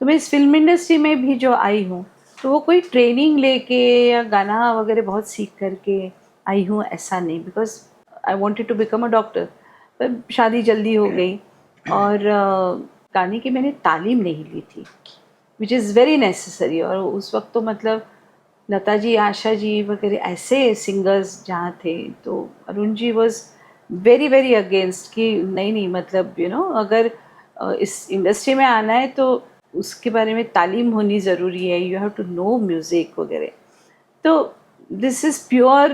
तो मैं इस फिल्म इंडस्ट्री में भी जो आई हूँ तो वो कोई ट्रेनिंग लेके या गाना वगैरह बहुत सीख करके आई हूँ ऐसा नहीं, because I wanted to become a doctor. पर शादी जल्दी हो गई और गाने की मैंने तालीम नहीं ली थी, विच इज़ वेरी नेसेसरी। और उस वक्त तो मतलब लता जी, आशा जी वगैरह ऐसे सिंगर्स जहाँ थे, तो Arun ji was very very against कि नहीं नहीं, मतलब अगर इस इंडस्ट्री में आना है तो उसके बारे में तालीम होनी ज़रूरी है, you have to know music वगैरह। तो दिस इज़ प्योर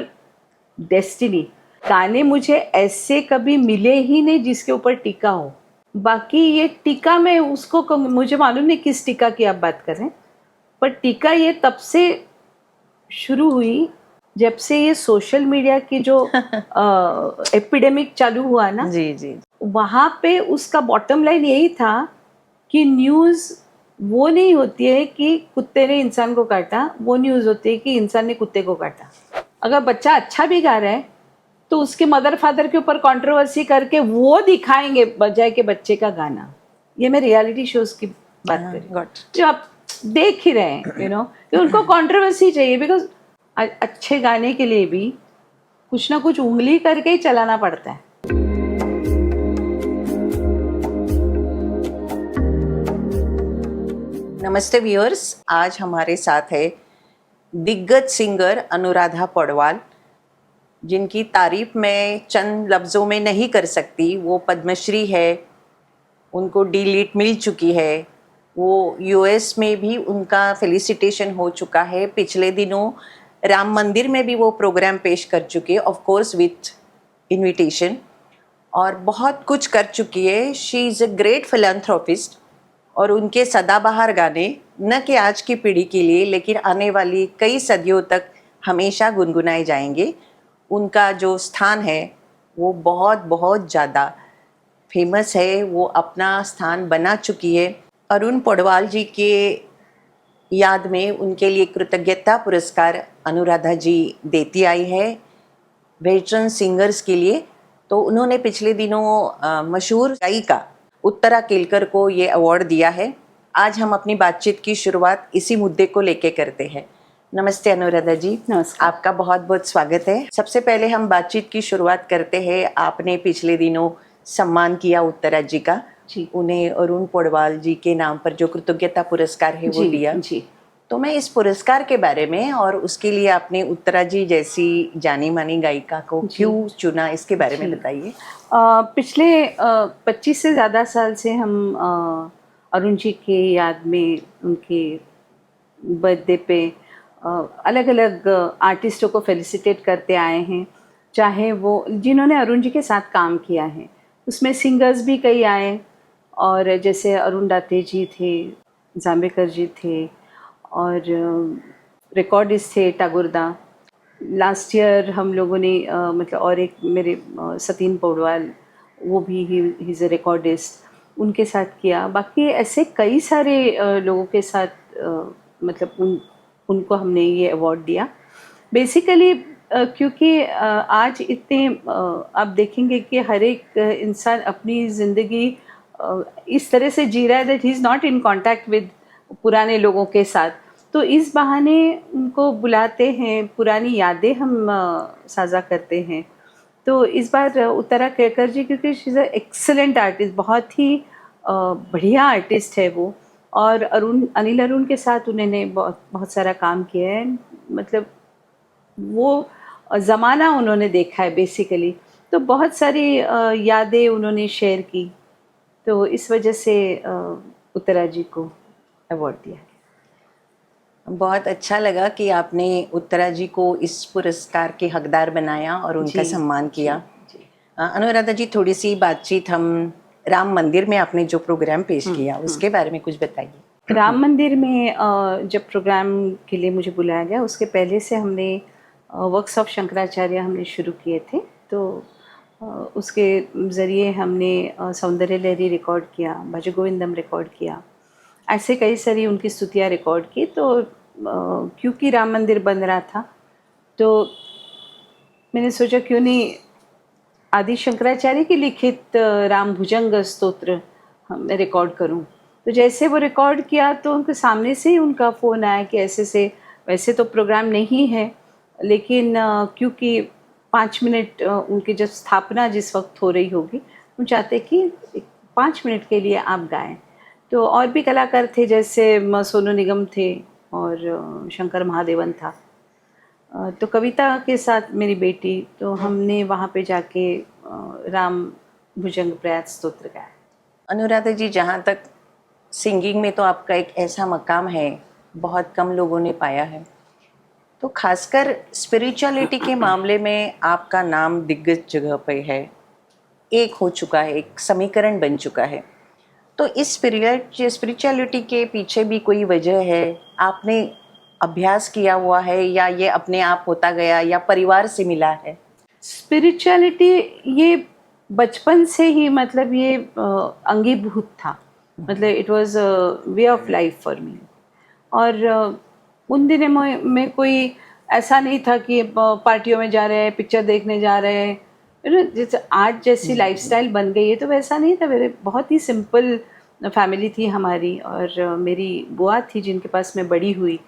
डेस्टिनी। गाने मुझे ऐसे कभी मिले ही नहीं जिसके ऊपर टीका हो। बाकी ये टीका में उसको मुझे मालूम नहीं किस टीका की आप बात कर रहे हैं, पर टीका ये तब से शुरू हुई जब से ये सोशल मीडिया की जो एपिडेमिक चालू हुआ ना, जी जी, वहाँ पे उसका बॉटम लाइन यही था कि न्यूज़ वो नहीं होती है कि कुत्ते ने इंसान को काटा, वो न्यूज़ होती है कि इंसान ने कुत्ते को काटा। अगर बच्चा अच्छा भी गा रहा है तो उसके मदर फादर के ऊपर कंट्रोवर्सी करके वो दिखाएंगे बजाय के बच्चे का गाना। ये मैं रियलिटी शोज की बात कर रही हूँ जो आप देख ही रहे हैं, कि उनको कंट्रोवर्सी चाहिए, बिकॉज अच्छे गाने के लिए भी कुछ ना कुछ उंगली करके ही चलाना पड़ता है। नमस्ते व्यूअर्स, आज हमारे साथ है दिग्गज सिंगर अनुराधा पौडवाल, जिनकी तारीफ मैं चंद लफ्ज़ों में नहीं कर सकती। वो पद्मश्री है, उनको डी.लिट मिल चुकी है, वो यूएस में भी उनका फेलिसिटेशन हो चुका है। पिछले दिनों राम मंदिर में भी वो प्रोग्राम पेश कर चुकी है, ऑफ कोर्स विथ इनविटेशन, और बहुत कुछ कर चुकी है। She is a great philanthropist, और उनके सदाबहार गाने न कि आज की पीढ़ी के लिए लेकिन आने वाली कई सदियों तक हमेशा गुनगुनाए जाएंगे। उनका जो स्थान है वो बहुत बहुत ज़्यादा फेमस है, वो अपना स्थान बना चुकी है। अरुण पौडवाल जी के याद में उनके लिए कृतज्ञता पुरस्कार अनुराधा जी देती आई है वेटरन सिंगर्स के लिए। तो उन्होंने पिछले दिनों मशहूर गायिका उत्तरा केलकर को ये अवार्ड दिया है। आज हम अपनी बातचीत की शुरुआत इसी मुद्दे को लेके करते हैं। नमस्ते अनुराधा जी। नमस्कार। आपका बहुत बहुत स्वागत है। सबसे पहले हम बातचीत की शुरुआत करते हैं। आपने पिछले दिनों सम्मान किया उत्तरा जी का जी। उन्हें अरुण पौडवाल जी के नाम पर जो कृतज्ञता पुरस्कार है वो दिया जी। तो मैं इस पुरस्कार के बारे में और उसके लिए आपने उत्तरा जी जैसी जानी मानी गायिका को क्यों चुना, इसके बारे में बताइए। पिछले 25 से ज़्यादा साल से हम अरुण जी के याद में उनके बर्थडे पे अलग अलग आर्टिस्टों को फेलिसिटेट करते आए हैं, चाहे वो जिन्होंने अरुण जी के साथ काम किया है। उसमें सिंगर्स भी कई आए, और जैसे अरुण दाते जी थे, जाम्बेकर जी थे, और रिकॉर्डिस्ट थे टागुरदा। लास्ट ईयर हम लोगों ने मतलब और एक मेरे सतीन पौडवाल, वो भी ही इज़ अ रिकॉर्डिस्ट, उनके साथ किया। बाकी ऐसे कई सारे लोगों के साथ मतलब उनको हमने ये अवार्ड दिया बेसिकली क्योंकि आज इतने आप देखेंगे कि हर एक इंसान अपनी ज़िंदगी इस तरह से जी रहा है that he is not in contact with पुराने लोगों के साथ। तो इस बहाने उनको बुलाते हैं, पुरानी यादें हम साझा करते हैं। तो इस बार उत्तरा केलकर जी, क्योंकि she is a excellent artist, बहुत ही बढ़िया आर्टिस्ट है वो, और अनिल अरुण के साथ उन्होंने बहुत बहुत सारा काम किया है। मतलब वो ज़माना उन्होंने देखा है बेसिकली, तो बहुत सारी यादें उन्होंने शेयर की, तो इस वजह से उत्तरा जी को अवार्ड दिया। बहुत अच्छा लगा कि आपने उत्तरा जी को इस पुरस्कार के हकदार बनाया और उनका सम्मान किया। अनुराधा जी, थोड़ी सी बातचीत हम राम मंदिर में आपने जो प्रोग्राम पेश किया उसके बारे में कुछ बताइए। राम मंदिर में जब प्रोग्राम के लिए मुझे बुलाया गया, उसके पहले से हमने वर्क्स ऑफ शंकराचार्य हमने शुरू किए थे। तो उसके ज़रिए हमने सौंदर्य लहरी रिकॉर्ड किया, भज गोविंदम रिकॉर्ड किया, ऐसे कई सारी उनकी स्तुतियाँ रिकॉर्ड की। तो क्योंकि राम मंदिर बन रहा था तो मैंने सोचा क्यों नहीं आदि शंकराचार्य की लिखित राम भुजंग स्तोत्र मैं रिकॉर्ड करूं। तो जैसे वो रिकॉर्ड किया तो उनके सामने से ही उनका फ़ोन आया कि ऐसे से, वैसे तो प्रोग्राम नहीं है लेकिन क्योंकि 5 मिनट उनकी जब स्थापना जिस वक्त हो रही होगी, वो चाहते कि 5 मिनट के लिए आप गाएं। तो और भी कलाकार थे, जैसे सोनू निगम थे और शंकर महादेवन था। तो कविता के साथ मेरी बेटी, तो हमने वहाँ पे जाके राम भुजंग प्रयात स्तोत्र गाया। अनुराधा जी, जहाँ तक सिंगिंग में तो आपका एक ऐसा मकाम है, बहुत कम लोगों ने पाया है। तो खासकर स्पिरिचुअलिटी के मामले में आपका नाम दिग्गज जगह पे है, एक हो चुका है, एक समीकरण बन चुका है। तो इस स्पिरिचुअलिटी के पीछे भी कोई वजह है? आपने अभ्यास किया हुआ है या ये अपने आप होता गया या परिवार से मिला है? स्पिरिचुअलिटी ये बचपन से ही, मतलब ये अंगीभूत था, मतलब it was way of life for me. और उन दिनों में कोई ऐसा नहीं था कि पार्टियों में जा रहे हैं, पिक्चर देखने जा रहे हैं, जैसे आज जैसी लाइफस्टाइल बन गई है, तो वैसा नहीं था। मेरे बहुत ही सिंपल फैमिली थी हमारी, और मेरी बुआ थी जिनके पास मैं बड़ी हुई,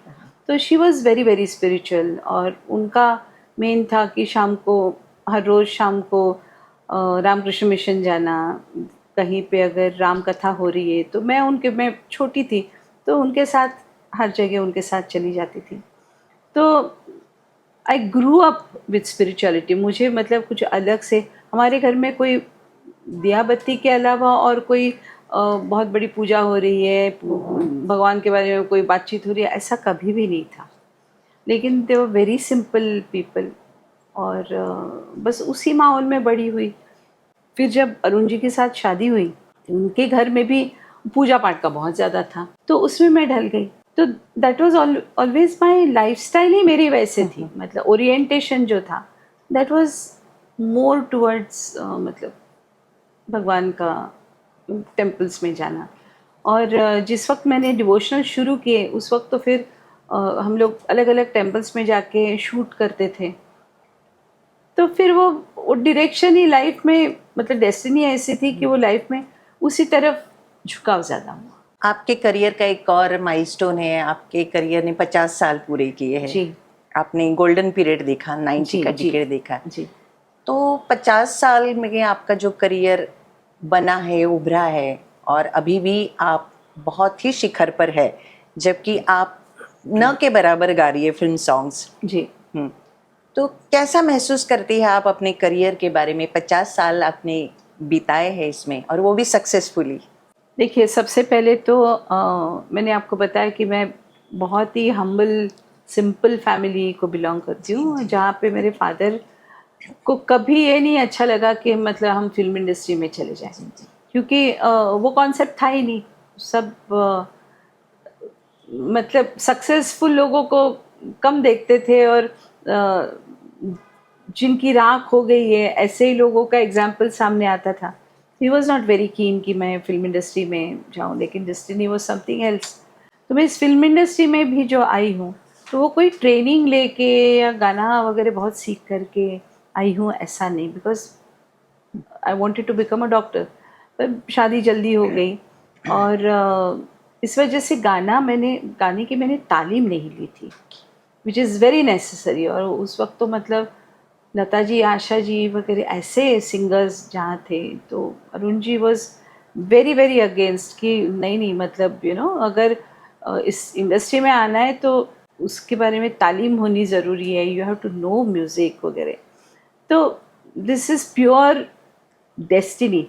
तो she was very very spiritual. और उनका मेन था कि शाम को, हर रोज़ शाम को रामकृष्ण मिशन जाना, कहीं पे अगर राम कथा हो रही है तो मैं छोटी थी तो उनके साथ हर जगह उनके साथ चली जाती थी। तो आई ग्रू अप विथ स्पिरिचुअलिटी। मुझे मतलब कुछ अलग से, हमारे घर में कोई दिया बत्ती के अलावा और कोई बहुत बड़ी पूजा हो रही है, भगवान के बारे में कोई बातचीत हो रही है, ऐसा कभी भी नहीं था। लेकिन दे वर वेरी सिंपल पीपल, और बस उसी माहौल में बड़ी हुई। फिर जब अरुण जी के साथ शादी हुई, तो उनके घर में भी पूजा पाठ का बहुत ज़्यादा था, तो उसमें मैं ढल गई। तो that was always my lifestyle ही मेरी वैसे थी, मतलब ओरिएंटेशन जो था दैट वाज मोर टुवर्ड्स मतलब भगवान का टेम्पल्स में जाना। और जिस वक्त मैंने डिवोशनल शुरू किए उस वक्त तो फिर हम लोग अलग अलग टेम्पल्स में जाके शूट करते थे। तो फिर वो डायरेक्शन ही लाइफ में, मतलब डेस्टिनी ऐसी थी कि वो लाइफ में उसी तरफ झुकाव ज़्यादा हुआ। आपके करियर का एक और माइलस्टोन है, आपके करियर ने 50 साल पूरे किए हैं। जी आपने गोल्डन पीरियड देखा, 90 का जी डिकेड देखा। जी। तो 50 साल में आपका जो करियर बना है, उभरा है, और अभी भी आप बहुत ही शिखर पर है, जबकि आप न के बराबर गा रही है फिल्म सॉन्ग्स। जी तो कैसा महसूस करती है आप अपने करियर के बारे में? 50 साल आपने बिताए हैं इसमें, और वो भी सक्सेसफुली। देखिए, सबसे पहले तो मैंने आपको बताया कि मैं बहुत ही हम्बल सिंपल फैमिली को बिलोंग करती हूँ, जहाँ पे मेरे फादर को कभी ये नहीं अच्छा लगा कि मतलब हम फिल्म इंडस्ट्री में चले जाएं, क्योंकि वो कॉन्सेप्ट था ही नहीं। सब मतलब सक्सेसफुल लोगों को कम देखते थे, और जिनकी राख हो गई है ऐसे ही लोगों का एग्जाम्पल सामने आता था। He was not very keen कि मैं फिल्म इंडस्ट्री में जाऊँ, लेकिन डेस्टिनी वॉज समथिंग एल्स। तो मैं इस फिल्म इंडस्ट्री में भी जो आई हूँ, तो वो कोई ट्रेनिंग लेके या गाना वगैरह बहुत सीख करके आई हूँ, ऐसा नहीं। Because I wanted to become a doctor, पर शादी जल्दी हो गई, और इस वजह से गाने की मैंने तालीम नहीं ली थी, विच इज़ वेरी नेसेसरी। और उस वक्त तो मतलब लता जी, आशा जी वगैरह ऐसे सिंगर्स जहाँ थे, तो Arun ji was very very against कि नहीं मतलब अगर इस इंडस्ट्री में आना है तो उसके बारे में तालीम होनी ज़रूरी है, you have to know music वगैरह। तो दिस इज़ प्योर डेस्टिनी।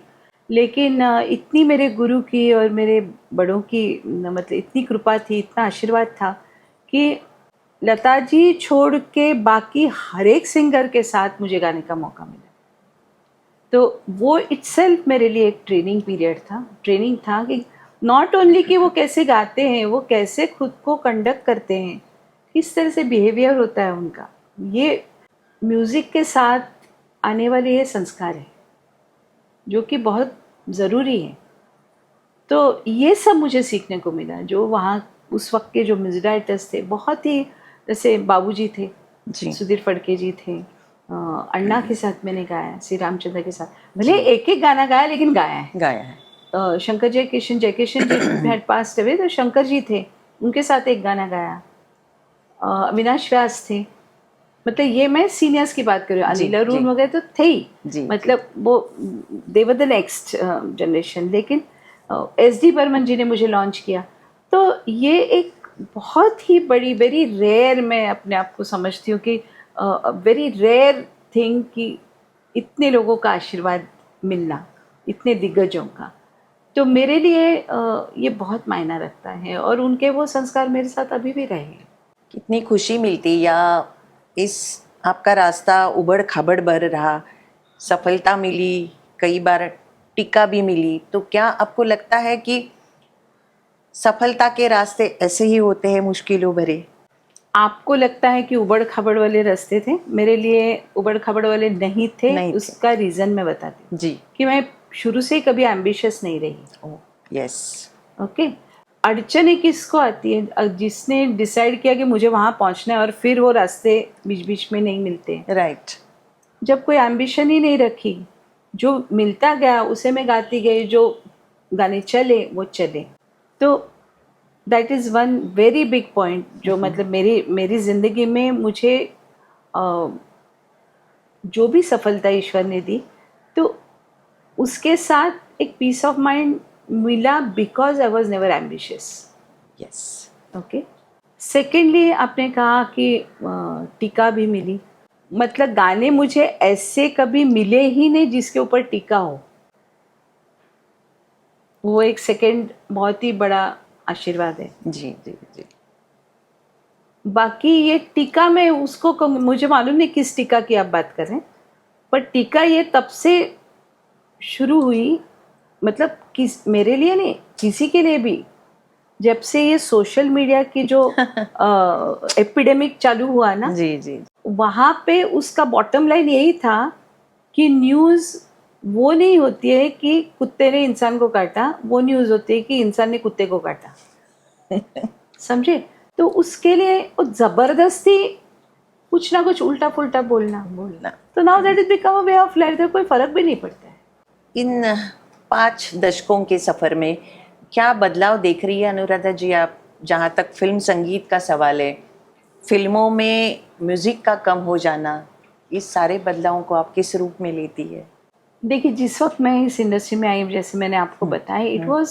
लेकिन इतनी मेरे गुरु की और मेरे बड़ों की मतलब इतनी कृपा थी, इतना आशीर्वाद था कि लता जी छोड़ के बाकी हर एक सिंगर के साथ मुझे गाने का मौका मिला। तो वो इटसेल्फ मेरे लिए एक ट्रेनिंग था कि नॉट ओनली कि वो कैसे गाते हैं, वो कैसे खुद को कंडक्ट करते हैं, किस तरह से बिहेवियर होता है उनका। ये म्यूज़िक के साथ आने वाले ये संस्कार है जो कि बहुत ज़रूरी है। तो ये सब मुझे सीखने को मिला। जो वहाँ उस वक्त के जो म्यूजिक डायरेक्टर्स थे, बहुत ही, जैसे बाबूजी थे, सुधीर फड़के जी थे, अन्ना के साथ मैंने गाया, श्री रामचंद्र के साथ, भले एक एक गाना गाया लेकिन गाया है। शंकर जयकिशन जी हैड पास्ट अवे, तो शंकर जी थे, उनके साथ एक गाना गाया। अविनाश व्यास थे, मतलब ये मैं सीनियर्स की बात कर रही हूँ, जी, अनिल अरुण जी। वगैरह तो थे ही, जी, मतलब वो दे वर द नेक्स्ट जनरेशन। लेकिन SD बर्मन जी ने मुझे लॉन्च किया, तो ये एक बहुत ही बड़ी, वेरी रेयर, मैं अपने आप को समझती हूँ कि वेरी रेयर थिंग कि इतने लोगों का आशीर्वाद मिलना, इतने दिग्गजों का। तो मेरे लिए ये बहुत मायना रखता है, और उनके वो संस्कार मेरे साथ अभी भी रहे हैं। कितनी खुशी मिलती, या इस आपका रास्ता उबड़ खाबड़ भर रहा, सफलता मिली, कई बार टीका भी मिली, तो क्या आपको लगता है कि सफलता के रास्ते ऐसे ही होते हैं, मुश्किलों भरे? आपको लगता है कि उबड़ खाबड़ वाले रास्ते थे, मेरे लिए उबड़ खाबड़ वाले नहीं थे। नहीं थे। उसका रीज़न मैं बताती हूँ जी। कि मैं शुरू से ही कभी एम्बिशियस नहीं रही। Oh yes. ओके, अड़चने किसको आती है? जिसने डिसाइड किया कि मुझे वहाँ पहुँचना है, और फिर वो रास्ते बीच बीच में नहीं मिलते। राइट। जब कोई एम्बिशन ही नहीं रखी, जो मिलता गया उसे मैं गाती गई, जो गाने चले वो चले। तो that is one very big point जो मतलब मेरी ज़िंदगी में मुझे जो भी सफलता ईश्वर ने दी, तो उसके साथ एक पीस ऑफ माइंड मिला, because I was never ambitious. Yes. Okay, secondly आपने कहा कि टीका भी मिली, मतलब गाने मुझे ऐसे कभी मिले ही नहीं जिसके ऊपर टीका हो। वो एक सेकेंड बहुत ही बड़ा आशीर्वाद है। जी जी जी। बाकी ये टीका में उसको मुझे मालूम नहीं किस टीका की आप बात कर रहे हैं, पर टीका ये तब से शुरू हुई, मतलब किस, मेरे लिए नहीं, किसी के लिए भी, जब से ये सोशल मीडिया की जो एपिडेमिक चालू हुआ ना, जी जी। वहाँ पे उसका बॉटम लाइन यही था कि न्यूज़ वो नहीं होती है कि कुत्ते ने इंसान को काटा, वो न्यूज़ होती है कि इंसान ने कुत्ते को काटा। समझे? तो उसके लिए वो ज़बरदस्ती कुछ ना कुछ उल्टा पुल्टा बोलना, तो now that is become a way of life, तो कोई फर्क भी नहीं पड़ता है। इन 5 दशकों के सफ़र में क्या बदलाव देख रही है अनुराधा जी आप, जहाँ तक फिल्म संगीत का सवाल है? फिल्मों में म्यूज़िक का कम हो जाना, इस सारे बदलावों को आप किस रूप में लेती है? देखिए, जिस वक्त मैं इस इंडस्ट्री में आई, जैसे मैंने आपको बताया, it was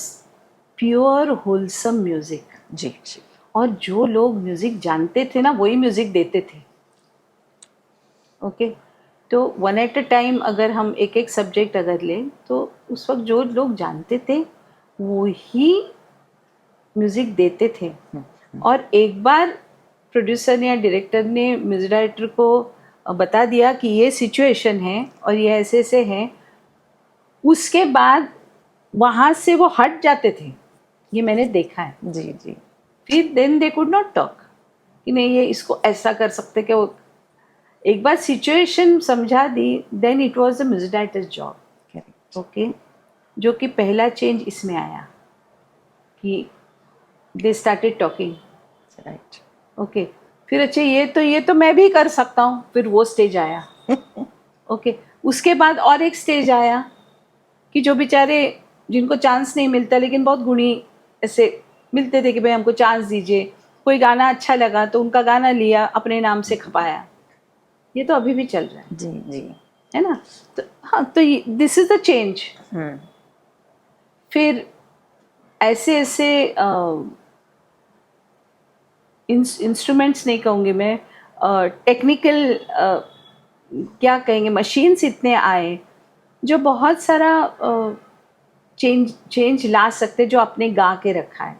pure wholesome music, जी जी। और जो लोग म्यूजिक जानते थे ना, वही म्यूजिक देते थे। ओके, तो वन एट अ टाइम अगर हम एक एक सब्जेक्ट अगर लें, तो उस वक्त जो लोग जानते थे वो ही म्यूजिक देते थे। और एक बार प्रोड्यूसर या डायरेक्टर ने म्यूजिक डायरेक्टर को बता दिया कि ये सिचुएशन है और ये ऐसे ऐसे है, उसके बाद वहाँ से वो हट जाते थे। ये मैंने देखा है। जी जी। फिर then they could not talk कि नहीं ये इसको ऐसा कर सकते, कि वो एक बार सिचुएशन समझा दी, then it was the music director's job. Correct. Okay, जो कि पहला चेंज इसमें आया कि they started talking. Right. Okay, फिर अच्छा ये तो मैं भी कर सकता हूँ, फिर वो स्टेज आया। ओके, उसके बाद और एक स्टेज आया कि जो बेचारे जिनको चांस नहीं मिलता, लेकिन बहुत गुणी ऐसे मिलते थे कि भाई हमको चांस दीजिए, कोई गाना अच्छा लगा तो उनका गाना लिया, अपने नाम से खपाया। ये तो अभी भी चल रहा है। जी जी। है ना? तो हाँ, तो दिस इज द चेंज। फिर ऐसे ऐसे इंस्ट्रूमेंट्स नहीं कहूँगी मैं, टेक्निकल क्या कहेंगे, मशीन्स इतने आए जो बहुत सारा चेंज ला सकते, जो आपने गा के रखा है।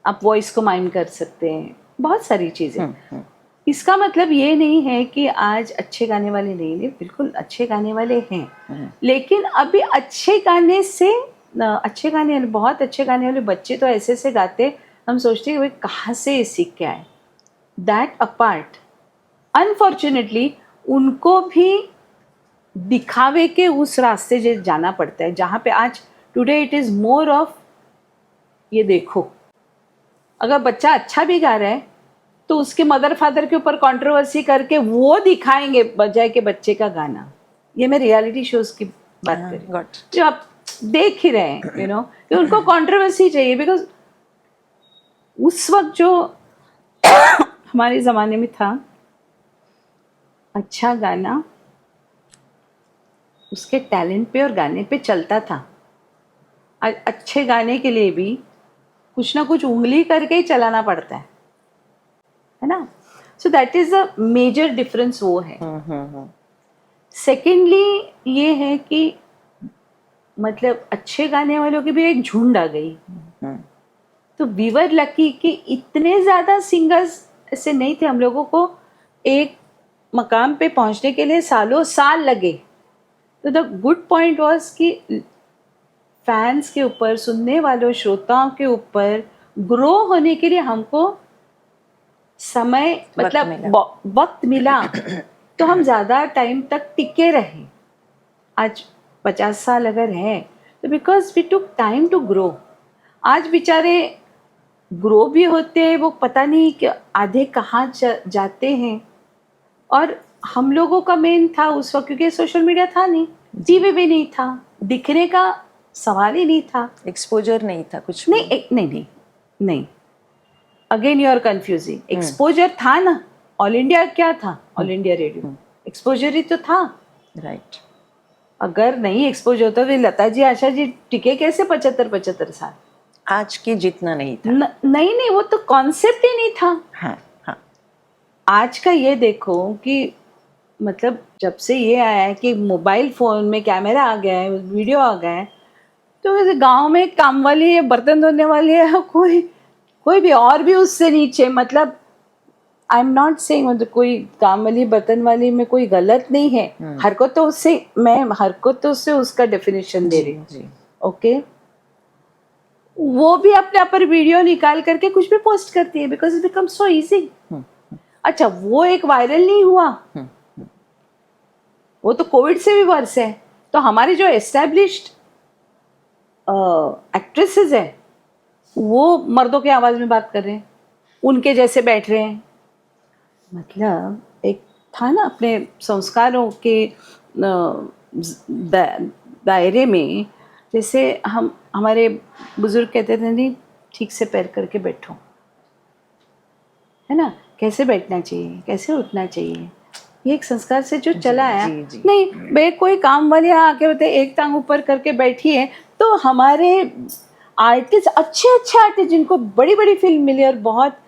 आप वॉइस को माइम कर सकते हैं, बहुत सारी चीज़ें। इसका मतलब ये नहीं है कि आज अच्छे गाने वाले नहीं, बिल्कुल अच्छे गाने वाले हैं, लेकिन अभी अच्छे गाने से अच्छे गाने, बहुत अच्छे गाने वाले बच्चे तो ऐसे ऐसे गाते, हम सोचते हैं भाई कहाँ से ये सीख के आए। दैट अपार्ट, अनफॉर्चुनेटली उनको भी दिखावे के उस रास्ते से जाना पड़ता है, जहाँ पे आज today it is more of ये देखो। अगर बच्चा अच्छा भी गा रहा है तो उसके मदर फादर के ऊपर कंट्रोवर्सी करके वो दिखाएंगे बजाय के बच्चे का गाना। ये मैं रियलिटी शोज की बात कर रही हूँ, जो आप देख ही रहे हैं, यू नो, कि उनको कंट्रोवर्सी चाहिए, बिकॉज उस वक्त जो हमारे ज़माने में था, अच्छा गाना उसके टैलेंट पे और गाने पे चलता था। आज अच्छे गाने के लिए भी कुछ ना कुछ उंगली करके ही चलाना पड़ता है ना। So that is a major difference वो है। सेकेंडली ये है कि मतलब अच्छे गाने वालों की भी एक झुंड आ गई। तो वी वर लकी कि इतने ज़्यादा सिंगर्स ऐसे नहीं थे। हम लोगों को एक मकाम पे पहुंचने के लिए सालों साल लगे। तो द गुड पॉइंट वॉज कि फैंस के ऊपर, सुनने वालों, श्रोताओं के ऊपर ग्रो होने के लिए हमको समय मतलब वक्त मिला। तो हम ज़्यादा टाइम तक टिके रहे। आज 50 साल अगर है तो because we took time to grow. आज बेचारे ग्रो भी होते हैं, वो पता नहीं कि आधे कहाँ जाते हैं। और हम लोगों का मेन था उस वक्त, क्योंकि सोशल मीडिया था नहीं, टीवी भी नहीं था, दिखने का सवाल ही नहीं था, एक्सपोजर नहीं था कुछ नहीं नहीं। Again you are confusing. Exposure था ना, ऑल इंडिया क्या था, ऑल इंडिया रेडियो, एक्सपोजर ही तो था। राइट। अगर नहीं एक्सपोज होता तो लता जी, आशा जी टिके कैसे 75 साल? आज के जितना नहीं था। नहीं, वो तो कॉन्सेप्ट ही नहीं था। हाँ हाँ। आज का ये देखो कि मतलब जब से ये आया है कि मोबाइल फ़ोन में कैमरा आ गया है, वीडियो आ गया है, तो वैसे गांव में काम वाली है, बर्तन धोने वाली है, कोई भी और भी उससे नीचे, मतलब आई एम नॉट सेइंग मतलब कोई काम वाली बर्तन वाली में कोई गलत नहीं है। हरकतों से मैं हरकतों से उसका डेफिनेशन दे रही हूँ। ओके, वो भी अपने आप पर वीडियो निकाल करके कुछ भी पोस्ट करती है because it become so easy. अच्छा, वो एक वायरल नहीं हुआ, वो तो कोविड से भी वर्ष है। तो हमारे जो एस्टेब्लिश्ड एक्ट्रेसेस हैं वो मर्दों की आवाज़ में बात कर रहे हैं, उनके जैसे बैठ रहे हैं। मतलब एक था ना अपने संस्कारों के दायरे में, जैसे हमारे बुजुर्ग कहते थे नहीं ठीक से पैर करके बैठो, है ना, कैसे बैठना चाहिए, कैसे उठना चाहिए, ये एक संस्कार से जो चला आया। नहीं बे कोई काम वाले आके बोलते एक टांग ऊपर करके बैठी है। तो हमारे आर्टिस्ट, अच्छे आर्टिस्ट जिनको बड़ी बड़ी फिल्म मिली और बहुत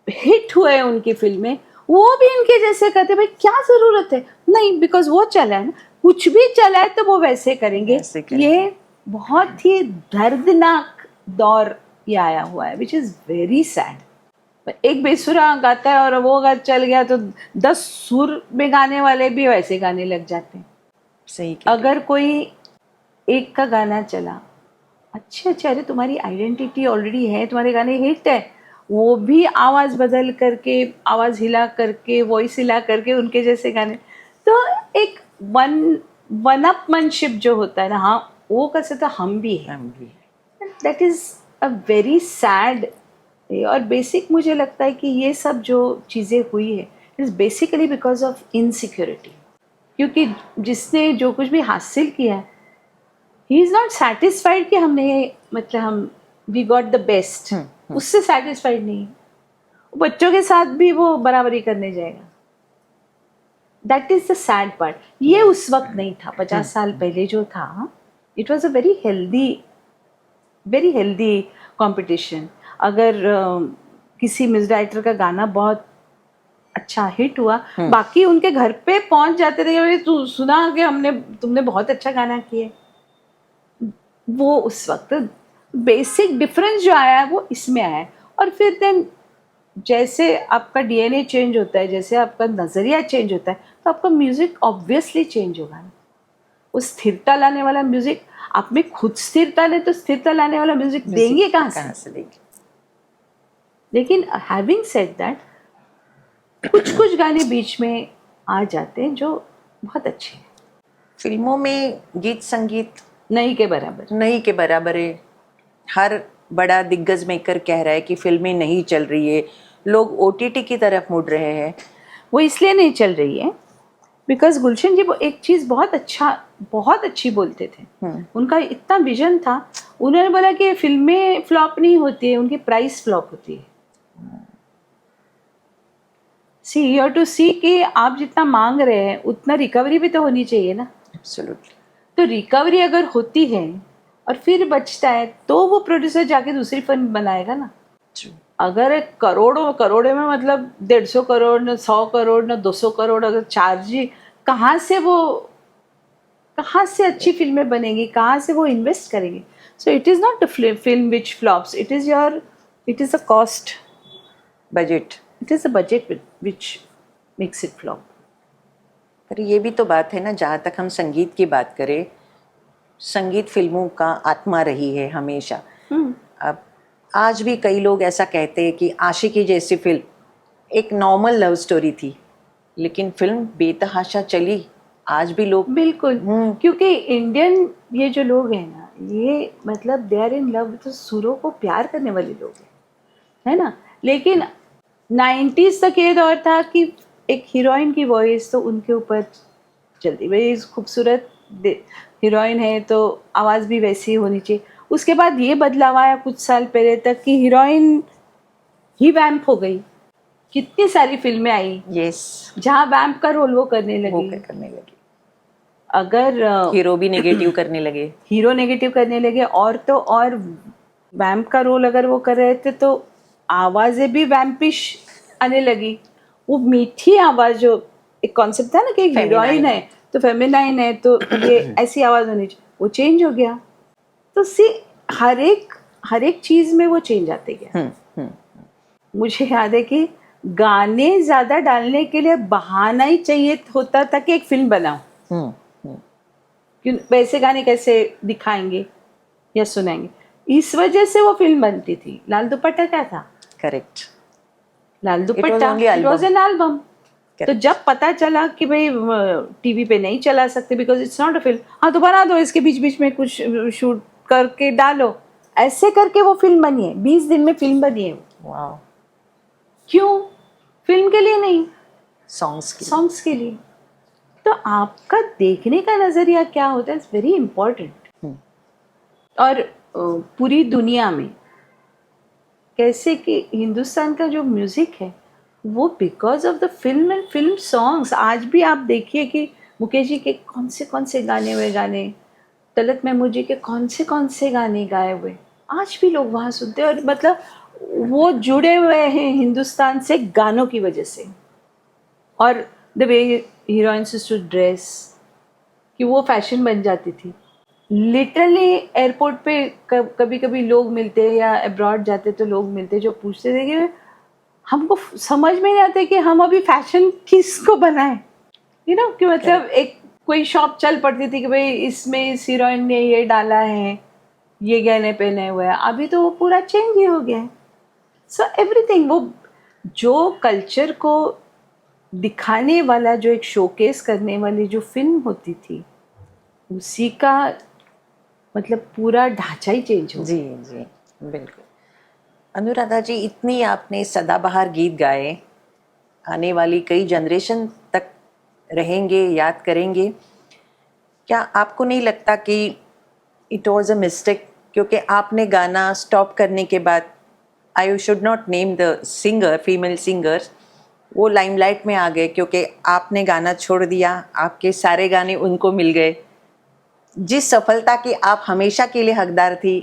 हिट हुए उनकी फिल्में, वो भी इनके जैसे कहते भाई क्या ज़रूरत है। नहीं, बिकॉज वो चला है ना, कुछ भी चला है तो वो वैसे करेंगे। ये बहुत ही दर्दनाक दौर ये आया हुआ है, विच इज़ वेरी सैड। एक बेसुरा गाता है और वो अगर चल गया तो 10 सुर में गाने वाले भी वैसे गाने लग जाते हैं। सही। अगर कोई एक का गाना चला, अच्छे अरे तुम्हारी आइडेंटिटी ऑलरेडी है, तुम्हारे गाने हिट है, वो भी आवाज़ बदल करके, आवाज़ हिला करके, वॉइस हिला करके उनके जैसे गाने, तो एक वन अपमनशिप जो होता है ना, हाँ वो कर सकता, हम भी हैं। That is a very sad. और बेसिक मुझे लगता है कि ये सब जो चीज़ें हुई है is basically because of insecurity. क्योंकि जिसने जो कुछ भी हासिल किया है, ही इज़ नॉट सेटिस्फाइड कि हमने मतलब हम वी गॉट द बेस्ट, उससे सेटिस्फाइड नहीं। बच्चों के साथ भी वो बराबरी करने जाएगा। That is the sad part. ये उस वक्त नहीं था, 50 साल पहले जो था, it was a very healthy competition. अगर किसी म्यूजिक डायरेक्टर का गाना बहुत अच्छा हिट हुआ, बाकी उनके घर पे पहुंच जाते थे, तू सुना कि तुमने बहुत अच्छा गाना किया। वो उस वक्त बेसिक डिफरेंस जो आया है वो इसमें आया है। और फिर देन जैसे आपका डीएनए चेंज होता है, जैसे आपका नज़रिया चेंज होता है, तो आपका म्यूज़िक ऑब्वियसली चेंज होगा। वो स्थिरता लाने वाला म्यूज़िक, आप में खुद स्थिरता नहीं तो स्थिरता लाने वाला म्यूज़िक देंगे कहाँ से देंगे। लेकिन हैविंग सेड दैट, कुछ गाने बीच में आ जाते हैं जो बहुत अच्छे हैं। फिल्मों में गीत संगीत नहीं के बराबर है। हर बड़ा दिग्गज मेकर कह रहा है कि फिल्में नहीं चल रही है, लोग ओटीटी की तरफ मुड़ रहे हैं। वो इसलिए नहीं चल रही है बिकॉज गुलशन जी वो एक चीज़ बहुत अच्छा बहुत अच्छी बोलते थे, उनका इतना विजन था। उन्होंने बोला कि फिल्में फ्लॉप नहीं होती है, उनकी प्राइस फ्लॉप होती है। सी यू हैव टू सी कि आप जितना मांग रहे हैं उतना रिकवरी भी तो होनी चाहिए ना। एब्सोल्युटली। तो रिकवरी अगर होती है और फिर बचता है तो वो प्रोड्यूसर जाके दूसरी फिल्म बनाएगा ना। अगर करोड़ों करोड़ों में मतलब 150 करोड़ न 100 करोड़ न 200 करोड़ अगर चार्ज, कहाँ से अच्छी फिल्में बनेंगी, कहाँ से वो इन्वेस्ट करेंगे। सो it is not the film which flops, it is a cost, budget, it is a budget which makes it flop. पर ये भी तो बात है ना, जहाँ तक हम संगीत की बात करें, संगीत फिल्मों का आत्मा रही है हमेशा। अब आज भी कई लोग ऐसा कहते हैं कि आशिकी जैसी फिल्म एक नॉर्मल लव स्टोरी थी, लेकिन फिल्म बेतहाशा चली। आज भी लोग बिल्कुल, क्योंकि इंडियन ये जो लोग हैं ना, ये मतलब दे आर इन लव, तो सुरों को प्यार करने वाले लोग हैं, है ना। लेकिन 90s तक ये दौर था कि एक हीरोइन की वॉइस तो उनके ऊपर चलती, भाई खूबसूरत हीरोइन है तो आवाज़ भी वैसी होनी चाहिए। उसके बाद ये बदलाव आया कुछ साल पहले तक कि हीरोइन ही वैम्प हो गई। कितनी सारी फिल्में आई यस, जहाँ वैम्प का रोल वो करने लगी। अगर हीरो भी नेगेटिव करने लगे, हीरो नेगेटिव करने लगे, और तो और वैम्प का रोल अगर वो कर रहे थे तो आवाज़ें भी वैम्पिश आने लगी। वो मीठी आवाज़, जो एक कॉन्सेप्ट था ना कि हीरोइन है तो फेमिनाइन है तो ये ऐसी आवाज़ होनी चाहिए, वो चेंज हो गया। तो सी हर एक चीज़ में वो चेंज आते गया। मुझे याद है कि गाने ज़्यादा डालने के लिए बहाना ही चाहिए होता था कि एक फिल्म बनाओ। क्यों, वैसे गाने कैसे दिखाएंगे या सुनाएंगे, इस वजह से वो फिल्म बनती थी। लाल दुपट्टा क्या था? Correct, Lal dupatta it was an album. तो जब पता चला कि भाई टीवी पे नहीं चला सकते because it's not a film, हाँ तो बना दो, इसके बीच बीच में कुछ शूट करके डालो, ऐसे करके वो फिल्म बनी है। 20 दिन में फिल्म बनी है। वाओ। क्यों? फिल्म के लिए नहीं, सॉन्ग्स के लिए। तो आपका देखने का नजरिया क्या होता है, इट्स वेरी इंपॉर्टेंट। और पूरी दुनिया में कैसे कि हिंदुस्तान का जो म्यूजिक है वो because of the film and film songs. आज भी आप देखिए कि मुकेश जी के कौन से गाने हुए गाने, तलत महमूद जी के कौन से गाने गाए हुए, आज भी लोग वहाँ सुनते हैं। और मतलब वो जुड़े हुए हैं हिंदुस्तान से गानों की वजह से। और the way heroines to dress, कि वो फैशन बन जाती थी। लिटरली एयरपोर्ट पे कभी कभी लोग मिलते हैं या अब्रॉड जाते तो लोग मिलते जो पूछते थे कि हमको समझ में नहीं आता कि हम अभी फैशन किसको बनाएं, यू नो, कि मतलब एक कोई शॉप चल पड़ती थी कि भाई इसमें इस हीरोइन ने ये डाला है, ये गहने पहने हुए हैं। अभी तो वो पूरा चेंज ही हो गया है। सो एवरीथिंग, वो जो कल्चर को दिखाने वाला, जो एक शोकेस करने वाली जो फिल्म होती थी, उसी का मतलब पूरा ढांचा ही चेंज हो। जी जी बिल्कुल। अनुराधा जी, इतनी आपने सदाबहार गीत गाए, आने वाली कई जनरेशन तक रहेंगे, याद करेंगे। क्या आपको नहीं लगता कि इट वॉज अ मिस्टेक, क्योंकि आपने गाना स्टॉप करने के बाद, I should not name the singer, female singers, वो लाइमलाइट में आ गए क्योंकि आपने गाना छोड़ दिया, आपके सारे गाने उनको मिल गए, जिस सफलता की आप हमेशा के लिए हकदार थी।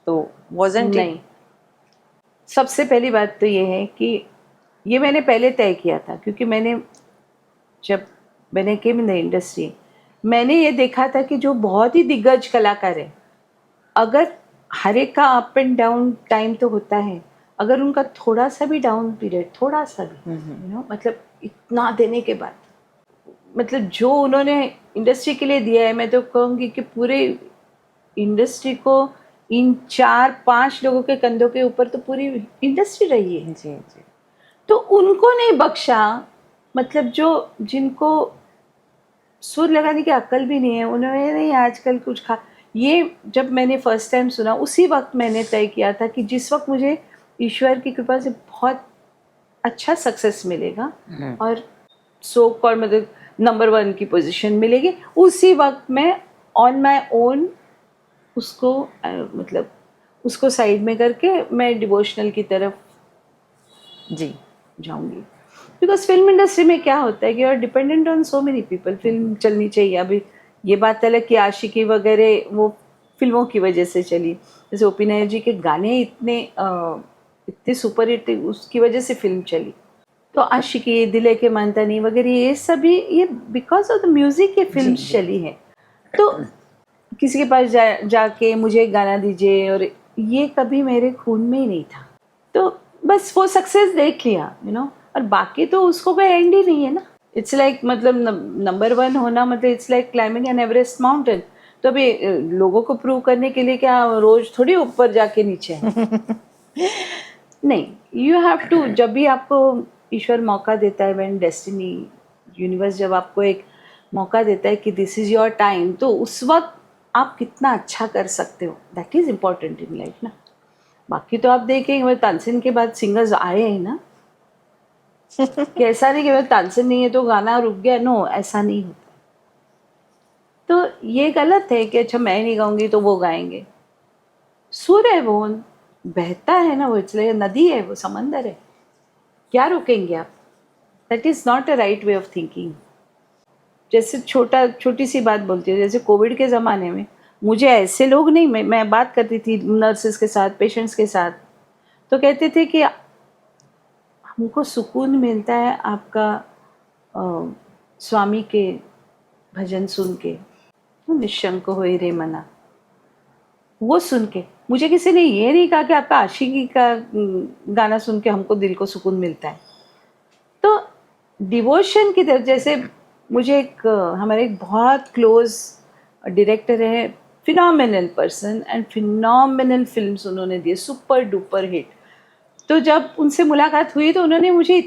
तो wasn't नहीं, it? सबसे पहली बात तो ये है कि ये मैंने पहले तय किया था, क्योंकि जब मैंने केम इन द इंडस्ट्री, मैंने ये देखा था कि जो बहुत ही दिग्गज कलाकार है, अगर हर एक का अप एंड डाउन टाइम तो होता है, अगर उनका थोड़ा सा भी डाउन पीरियड, थोड़ा सा भी, यू नो, मतलब इतना देने के बाद, मतलब जो उन्होंने इंडस्ट्री के लिए दिया है, मैं तो कहूँगी कि पूरे इंडस्ट्री को, इन 4-5 लोगों के कंधों के ऊपर तो पूरी इंडस्ट्री रही है। जी जी। तो उनको नहीं बख्शा, मतलब जो जिनको सुर लगाने की अक्ल भी नहीं है, उन्होंने नहीं आजकल कुछ ये जब मैंने फर्स्ट टाइम सुना, उसी वक्त मैंने तय किया था कि जिस वक्त मुझे ईश्वर की कृपा से बहुत अच्छा सक्सेस मिलेगा और सो कॉल्ड मतलब नंबर 1 की पोजीशन मिलेगी, उसी वक्त मैं ऑन माई ओन उसको मतलब उसको साइड में करके मैं डिवोशनल की तरफ जी जाऊंगी। बिकॉज फिल्म इंडस्ट्री में क्या होता है कि और dependent on so many people, film चलनी चाहिए। अभी ये बात अलग कि आशिकी वगैरह वो फिल्मों की वजह से चली, जैसे ओपी नायर जी के गाने इतने सुपर हिट थे, उसकी वजह से फिल्म चली। तो आशिकी, दिल के मानता नहीं वगैरह, ये सभी ये बिकॉज ऑफ द म्यूजिक ये फिल्म जी। चली है। तो किसी के पास जाके मुझे एक गाना दीजिए, और ये कभी मेरे खून में ही नहीं था। तो बस वो सक्सेस देख लिया, और बाकी तो उसको कोई एंड ही नहीं है ना। इट्स लाइक मतलब नंबर 1 होना मतलब it's like climbing an Everest mountain. तो अभी लोगों को प्रूव करने के लिए क्या रोज थोड़ी ऊपर जाके नीचे है। नहीं, यू हैव टू, जब भी आपको ईश्वर मौका देता है, व्हेन डेस्टिनी यूनिवर्स जब आपको एक मौका देता है कि दिस इज योर टाइम, तो उस वक्त आप कितना अच्छा कर सकते हो, that is important in life ना। बाकी तो आप देखेंगे तानसेन के बाद सिंगर्स आए हैं ना, कि ऐसा नहीं कि तानसेन नहीं है तो गाना रुक गया, नो, ऐसा नहीं होता। तो ये गलत है कि अच्छा मैं नहीं गाऊंगी तो वो गाएंगे। सुर है वो, बहता है ना वो, इसलिए नदी है वो, समंदर है, क्या रोकेंगे आप? That is not a right way of thinking. जैसे छोटी सी बात बोलती हूँ, जैसे कोविड के ज़माने में मुझे ऐसे लोग नहीं, मैं बात करती थी नर्सेस के साथ, पेशेंट्स के साथ, तो कहते थे कि हमको सुकून मिलता है आपका स्वामी के भजन सुन के, निशंक होए रे मना, वो सुन के। मुझे किसी ने ये नहीं कहा कि आपका आशिकी का गाना सुन के हमको दिल को सुकून मिलता है। तो डिवोशन की तरफ, जैसे मुझे हमारे एक बहुत क्लोज डायरेक्टर है, phenomenal person and phenomenal films उन्होंने दिए, सुपर डुपर हिट। तो जब उनसे मुलाकात हुई तो उन्होंने मुझे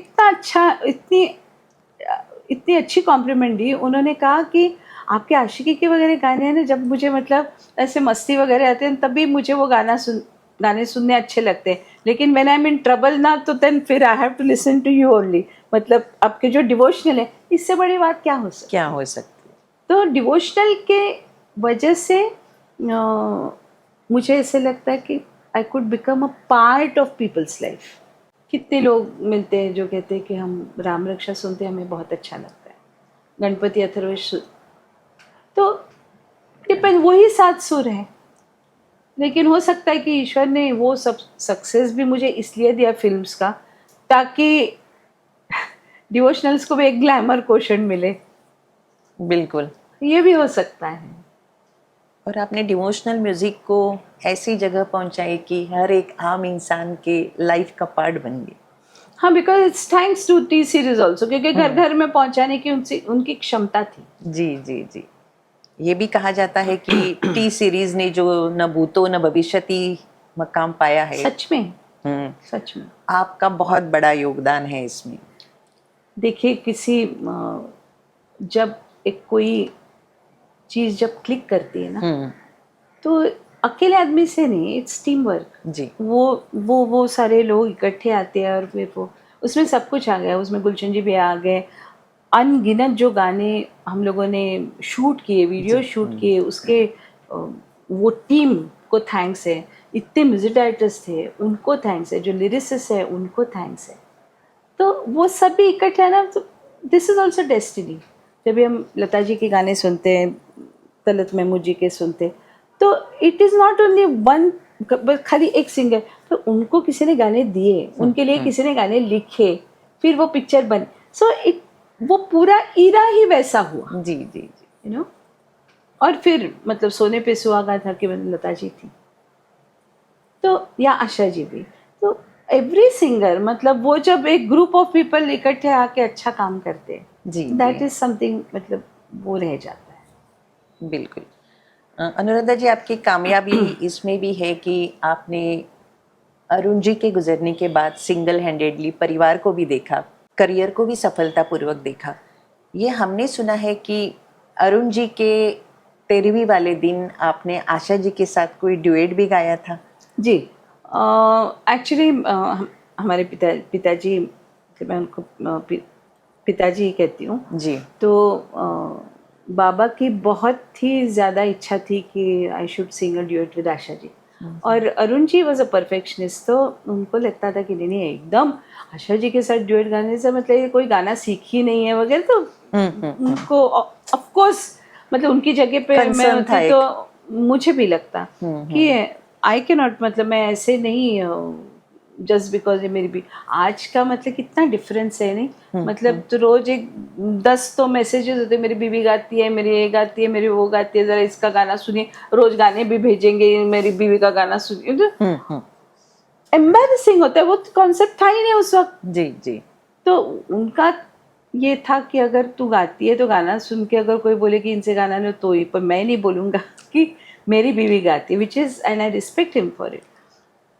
इतनी अच्छी कॉम्प्लीमेंट दी। उन्होंने कहा कि आपके आशिकी के वगैरह गाने हैं ना, जब मुझे मतलब ऐसे मस्ती वगैरह आते हैं तभी मुझे वो गाने सुनने अच्छे लगते हैं, लेकिन when I am in trouble ना, तो देन फिर I have to listen to you only. मतलब आपके जो डिवोशनल है, इससे बड़ी बात क्या हो सकती है? क्या हो सकती है? तो डिवोशनल के वजह से मुझे ऐसे लगता है कि I could become a part of people's life. कितने लोग मिलते हैं जो कहते हैं कि हम राम रक्षा सुनते हैं, हमें बहुत अच्छा लगता है, गणपति अथर्वशीष, तो डिपेंड, वही 7 सुर है। लेकिन हो सकता है कि ईश्वर ने वो सब सक्सेस भी मुझे इसलिए दिया फिल्म्स का, ताकि डिवोशनल्स को भी एक ग्लैमर क्वोशंट मिले। बिल्कुल। ये भी हो सकता है। और आपने डिवोशनल म्यूजिक को ऐसी जगह पहुंचाई कि हर एक आम इंसान के लाइफ का पार्ट बन गई। हाँ, because it's thanks to T Series also, क्योंकि घर घर में पहुंचाने की उनकी क्षमता थी। जी जी जी। ये भी कहा जाता है कि टी सीरीज ने जो न भूतो न भविष्यति मकाम पाया है। सच में, सच में आपका बहुत बड़ा योगदान है इसमें। देखिए, जब एक कोई चीज़ जब क्लिक करती है ना, तो अकेले आदमी से नहीं, इट्स टीम वर्क। जी। वो सारे लोग इकट्ठे आते हैं, और फिर वो उसमें सब कुछ आ गया। उसमें गुलशन जी भी आ गए, अनगिनत जो गाने हम लोगों ने शूट किए, वीडियो शूट किए, उसके वो टीम को थैंक्स है। इतने म्यूजिक डायरेक्टर्स थे, उनको थैंक्स है। जो लिरिसिस्ट है, उनको थैंक्स है। तो वो सब भी इकट्ठे है ना, तो दिस इज़ ऑल्सो डेस्टिनी। जब भी हम लता जी के गाने सुनते हैं, तलत महमूद जी के सुनते, तो it is not only one, खाली एक सिंगर, तो उनको किसी ने गाने दिए, उनके लिए किसी ने गाने लिखे, फिर वो पिक्चर बनी। सो वो पूरा ईरा ही वैसा हुआ। जी जी जी। यू नो, और फिर मतलब सोने पे सुहागा था कि लता जी थी, तो या आशा जी भी। तो एवरी सिंगर, मतलब वो जब एक ग्रुप ऑफ पीपल इकट्ठे आके अच्छा काम करते हैं, जी दैट जी। इज समथिंग, मतलब वो रह जाता है। बिल्कुल। अनुराधा जी, आपकी कामयाबी इसमें भी है कि आपने अरुण जी के गुजरने के बाद सिंगल हैंडेडली परिवार को भी देखा, करियर को भी सफलतापूर्वक देखा। ये हमने सुना है कि अरुण जी के 13वीं वाले दिन आपने आशा जी के साथ कोई ड्यूएट भी गाया था। जी, एक्चुअली हमारे पिताजी, जब मैं उनको पिताजी ही कहती हूँ। जी। तो बाबा की बहुत ही ज़्यादा इच्छा थी कि I should sing a duet with Asha ji. और Arun ji was a perfectionist, तो उनको लगता था कि नहीं नहीं एकदम आशा जी के साथ ड्यूएट गाने से मतलब ये कोई गाना सीख ही नहीं है वगैरह। तो उनको ऑफ कोर्स मतलब उनकी जगह पे मैं Concern था होती तो मुझे भी लगता कि आई कैन नॉट, मतलब मैं ऐसे नहीं जस्ट बिकॉज ये मेरी भी आज का मतलब कितना डिफरेंस है नहीं। मतलब तो रोज एक 10 तो मैसेजेस होते, मेरी बीवी गाती है, मेरी ये गाती है, मेरी वो गाती है, जरा इसका गाना सुनिए, रोज गाने भी भेजेंगे मेरी बीवी का गाना सुनिए। तो एम्बैरेसिंग होता है, वो कॉन्सेप्ट था ही नहीं उस वक्त। जी जी। तो उनका ये था कि अगर तू गाती है तो गाना सुन के अगर कोई बोले कि इनसे गाना नहीं तो ही, पर मैं नहीं बोलूँगा कि मेरी बीवी गाती है, which is and I respect him for it.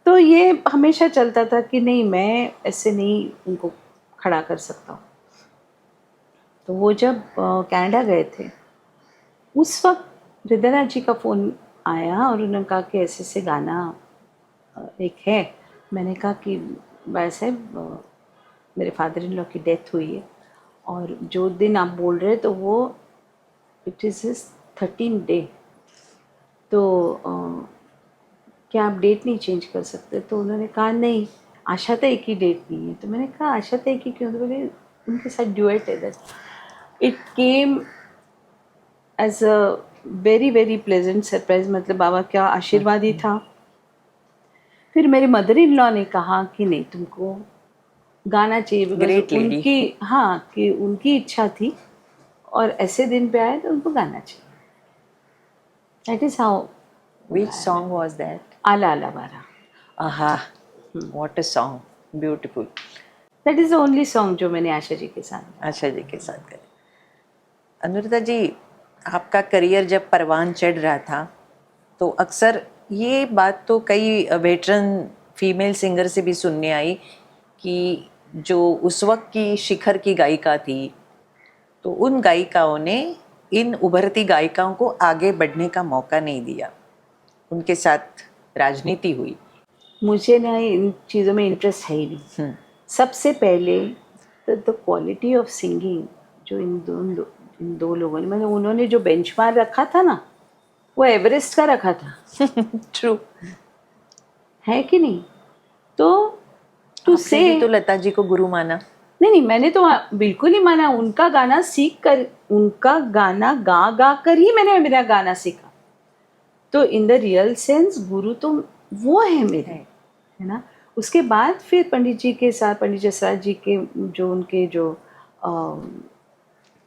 तो ये हमेशा चलता था कि नहीं मैं ऐसे नहीं उनको खड़ा कर सकता हूँ। तो वो जब कनाडा गए थे उस वक्त हृदयनाथ जी का फ़ोन आया और उन्होंने कहा कि ऐसे ऐसे गाना एक है। मैंने कहा कि भाई साहब मेरे फादर इन लॉ की डेथ हुई है और जो दिन आप बोल रहे हैं तो वो इट इज़ हिज 13 डे, तो क्या आप डेट नहीं चेंज कर सकते? तो उन्होंने कहा नहीं, आशा तो एक ही डेट नहीं है। तो मैंने कहा आशा तो एक ही क्यों? तो बोले उनके साथ ड्यूएट है। That it came as a very very pleasant surprise, मतलब बाबा का आशीर्वाद ही था। फिर मेरी मदर इन लॉ ने कहा कि नहीं तुमको गाना चाहिए, Great बिकॉज lady. उनकी हाँ कि उनकी इच्छा थी और ऐसे दिन पे आए तो उनको गाना चाहिए। That is how. Which song was that? आला आला बारा, Aha, what a song, beautiful. That is the only song जो मैंने आशा जी के साथ। आशा जी के साथ करें। अनुराधा जी, आपका करियर जब परवान चढ़ रहा था तो अक्सर ये बात तो कई वेटरन फीमेल सिंगर से भी सुनने आई कि जो उस वक्त की शिखर की गायिका थी तो उन गायिकाओं ने इन उभरती गायिकाओं को आगे बढ़ने का मौका नहीं दिया, उनके साथ राजनीति हुई। मुझे ना इन चीज़ों में इंटरेस्ट है ही नहीं। सबसे पहले तो द क्वालिटी ऑफ सिंगिंग जो इन दो लोगों ने, मतलब उन्होंने जो बेंचमार्क रखा था ना वो एवरेस्ट का रखा था। ट्रू है कि नहीं? तो टू आपने से भी तो लता जी को गुरु माना। नहीं नहीं, मैंने तो बिल्कुल नहीं माना। उनका गाना सीख कर, उनका गाना गा गा कर ही मैंने मेरा गाना सीखा। तो इन द रियल सेंस गुरु तो वो है मेरे, है ना। उसके बाद फिर पंडित जी के साथ, पंडित जसराज जी के जो उनके जो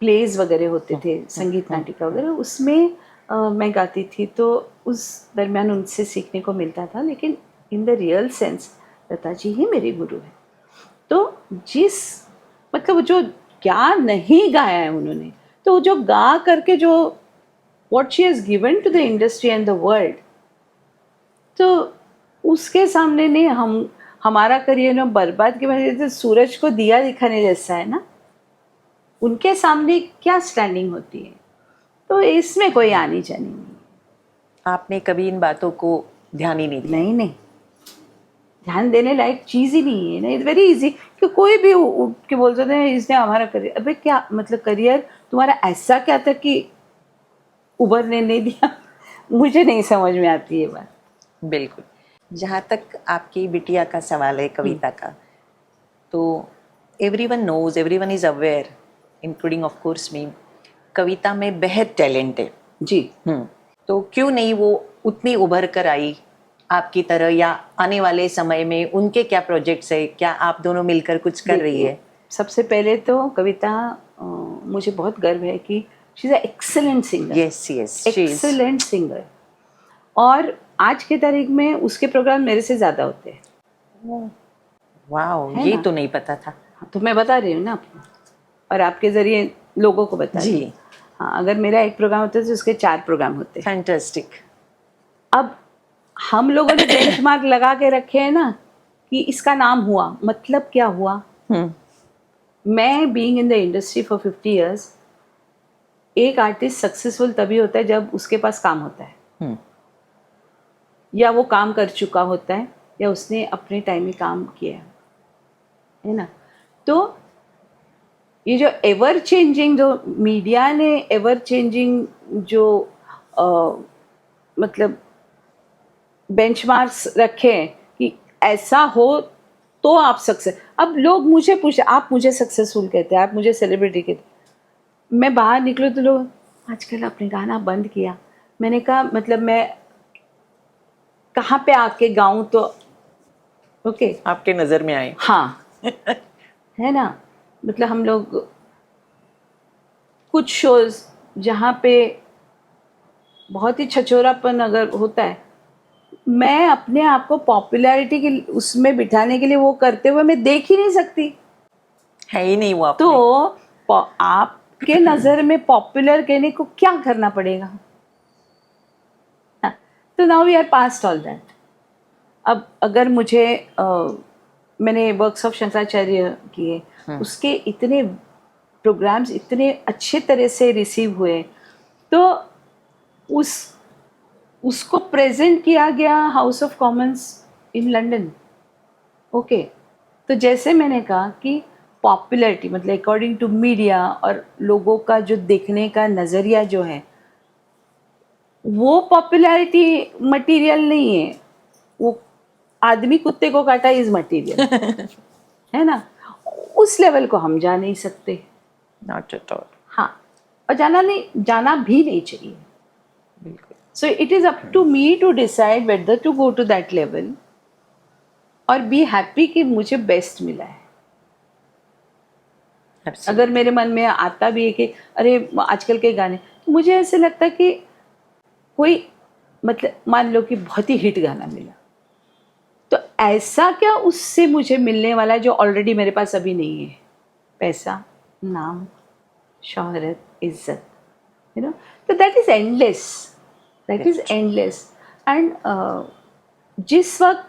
प्लेज वगैरह होते थे, संगीत नाटिका वगैरह, उसमें मैं गाती थी। तो उस दरमियान उनसे सीखने को मिलता था, लेकिन in the real sense Lata ji ही मेरे गुरु हैं। तो जिस मतलब जो क्या नहीं गाया है उन्होंने, तो जो गा करके जो what she has given to the industry and the world, तो उसके सामने नहीं हमारा करियर ना बर्बाद की वजह से सूरज को दिया दिखाने जैसा है ना, उनके सामने क्या स्टैंडिंग होती है। तो इसमें कोई आनी जानी नहीं। आपने कभी इन बातों को ध्यान ही नहीं दिया? नहीं नहीं, ध्यान देने लायक चीज़ ही नहीं है ना। इट्स वेरी इजी कि कोई भी उठ के बोल सकते हैं इसने हमारा करियर, अबे क्या मतलब करियर तुम्हारा ऐसा क्या था कि उभरने नहीं दिया? मुझे नहीं समझ में आती ये बात। बिल्कुल। जहाँ तक आपकी बिटिया का सवाल है कविता का, तो everyone knows, everyone is aware including of course me, Kavita में बेहद टैलेंट है जी। तो क्यों नहीं वो उतनी उभर कर आई आपकी तरह, या आने वाले समय में उनके क्या प्रोजेक्ट्स है, क्या आप दोनों मिलकर कुछ कर रही है? सबसे पहले तो कविता मुझे बहुत गर्व है कि she is a excellent singer. Yes yes, excellent singer. और आज के तारीख में उसके प्रोग्राम मेरे से ज़्यादा होते हैं। वाह, है ये ना? तो नहीं पता था। तो मैं बता रही हूँ ना आपको, और आपके ज़रिए लोगों को बता रही हूँ। जी, हाँ, अगर मेरा एक प्रोग्राम होता है तो उसके 4 प्रोग्राम होते हैं। फैंटास्टिक। अब हम लोगों ने बेंचमार्क लगा के रखे हैं ना कि इसका नाम हुआ, मतलब क्या हुआ? मैं being in the industry for 50 years, एक आर्टिस्ट सक्सेसफुल तभी होता है जब उसके पास काम होता है, या वो काम कर चुका होता है, या उसने अपने टाइम में काम किया है ना। तो ये जो एवर चेंजिंग, जो मीडिया ने एवर चेंजिंग जो मतलब बेंचमार्क्स रखे हैं कि ऐसा हो तो आप सक्सेस। अब लोग मुझे पूछे, आप मुझे सक्सेसफुल कहते हैं, आप मुझे सेलिब्रिटी कहते हैं, मैं बाहर निकलूँ तो लोग आजकल आपने गाना बंद किया। मैंने कहा मतलब मैं कहाँ पे आके गाऊँ तो ओके आपके नजर में आए। हाँ है ना। मतलब हम लोग कुछ शोज जहाँ पे बहुत ही छछोरापन अगर होता है, मैं अपने आप को पॉपुलैरिटी के उसमें बिठाने के लिए वो करते हुए मैं देख ही नहीं सकती। है ही नहीं वो आपने। तो आपके नज़र में पॉपुलर कहने को क्या करना पड़ेगा? हाँ, तो now we are past all that. अब अगर मुझे मैंने वर्क्स ऑफ शंकराचार्य किए, उसके इतने प्रोग्राम्स इतने अच्छे तरह से रिसीव हुए, तो उस उसको प्रेजेंट किया गया house of Commons in London. Okay, तो जैसे मैंने कहा कि पॉपुलैरिटी मतलब अकॉर्डिंग टू मीडिया और लोगों का जो देखने का नज़रिया जो है, वो पॉपुलैरिटी मटेरियल नहीं है। वो आदमी कुत्ते को काटा इज मटेरियल है ना। उस लेवल को हम जा नहीं सकते। Not at all. हाँ, और जाना भी नहीं चाहिए। बिल्कुल। So it is up to me to decide whether to go to that level और बी हैप्पी कि मुझे बेस्ट मिला है। अगर मेरे मन में आता भी है कि अरे आजकल के गाने, तो मुझे ऐसे लगता है कि कोई मतलब मान लो कि बहुत ही हिट गाना मिला, तो ऐसा क्या उससे मुझे मिलने वाला है जो ऑलरेडी मेरे पास अभी नहीं है? पैसा, नाम, शोहरत, इज्जत, यू नो। तो that is endless, that is endless. And जिस वक्त